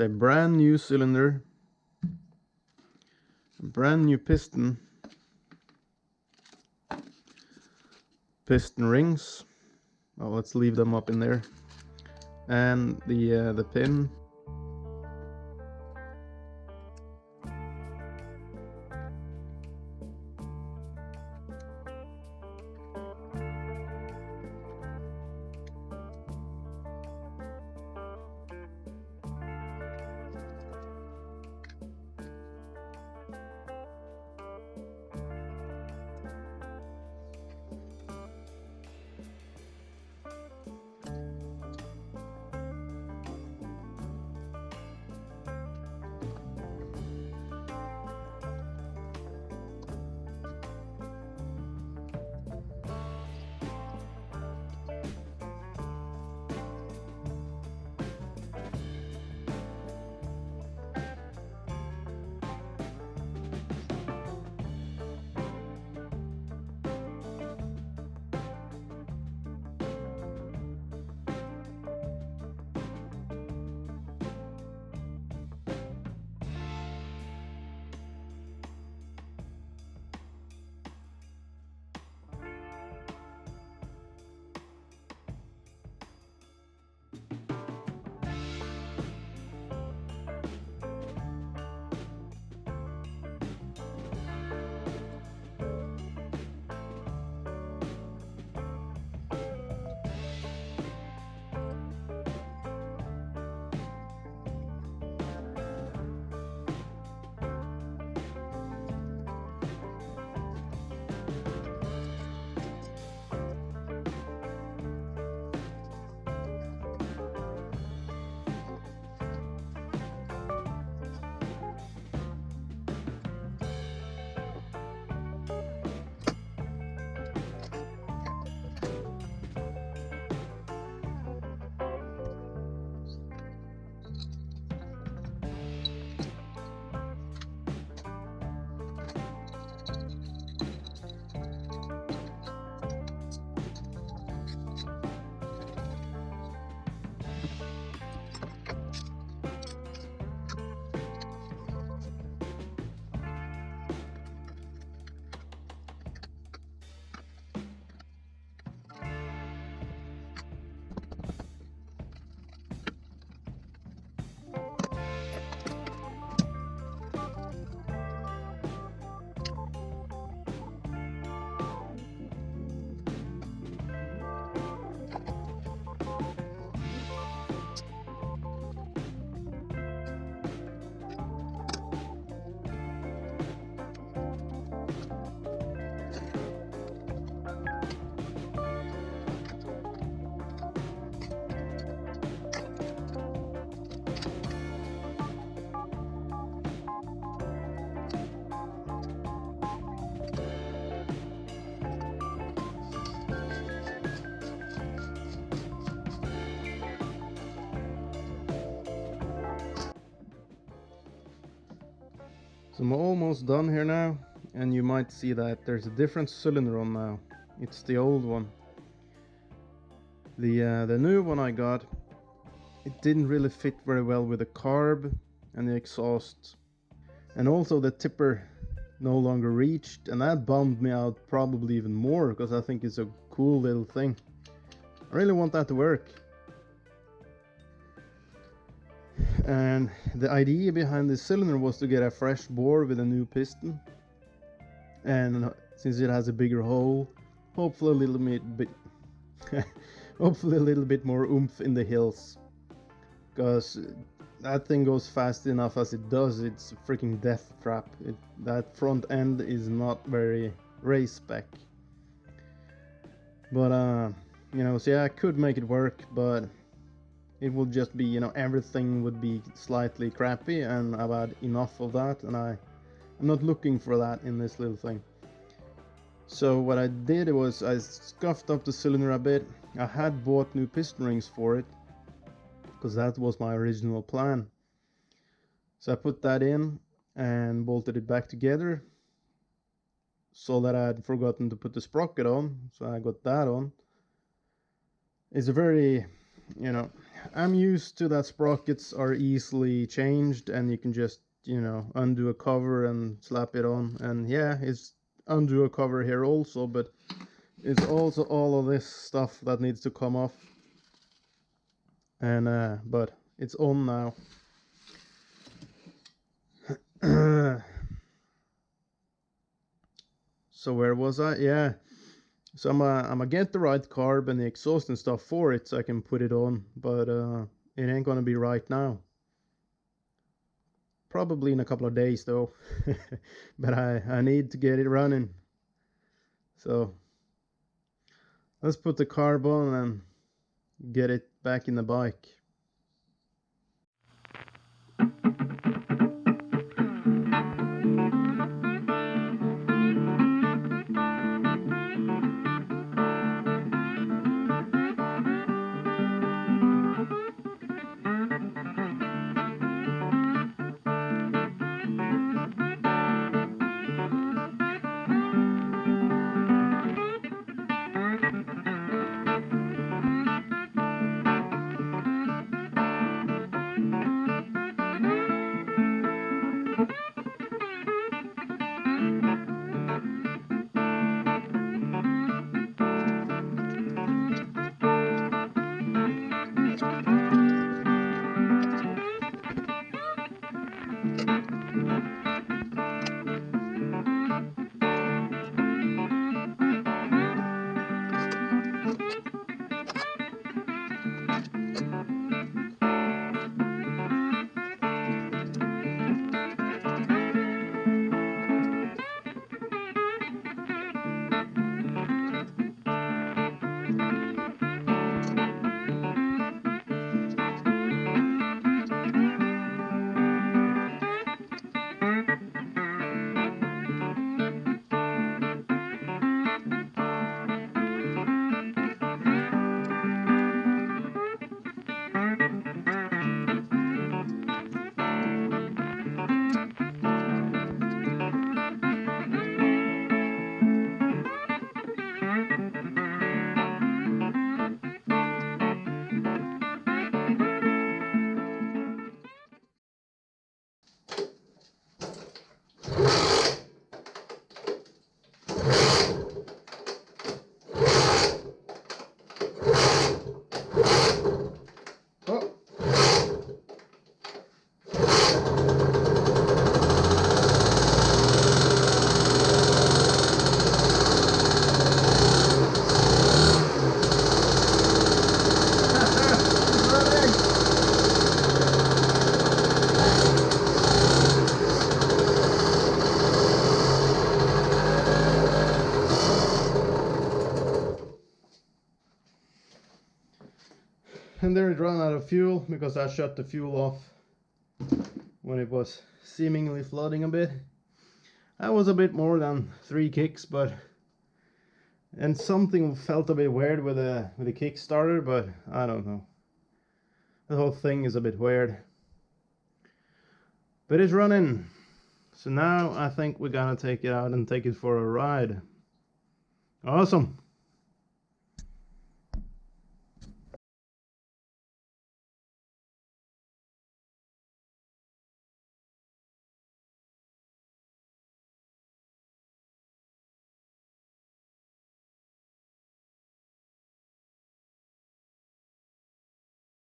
It's a brand new cylinder, a brand new piston rings. Well, let's leave them up in there, and the pin. So I'm almost done here now, and you might see that there's a different cylinder on now. It's the old one. The new one I got, it didn't really fit very well with the carb and the exhaust, and also the tipper no longer reached, and that bummed me out probably even more, because I think it's a cool little thing. I really want that to work. And the idea behind this cylinder was to get a fresh bore with a new piston, and since it has a bigger hole, hopefully a little bit hopefully a little bit more oomph in the hills, because that thing goes fast enough as it does. It's a freaking death trap. That front end is not very race spec, but you know, so yeah, I could make it work, but it would just be, you know, everything would be slightly crappy, and I've had enough of that, and I'm not looking for that in this little thing. So what I did was I scuffed up the cylinder a bit. I had bought new piston rings for it, because that was my original plan. So I put that in and bolted it back together, so that I had forgotten to put the sprocket on, so I got that on. It's a very you know, I'm used to that sprockets are easily changed and you can just, you know, undo a cover and slap it on. And yeah, it's undo a cover here also, but it's also all of this stuff that needs to come off. And but it's on now. So where was I? Yeah. So I'm gonna get the right carb and the exhaust and stuff for it so I can put it on, but it ain't gonna be right now. Probably in a couple of days though. But I need to get it running. So let's put the carb on and get it back in the bike. And there it ran out of fuel because I shut the fuel off when it was seemingly flooding a bit. That was a bit more than 3 kicks, but and something felt a bit weird with the Kickstarter, but I don't know. The whole thing is a bit weird. But it's running. So now I think we're gonna take it out and take it for a ride. Awesome.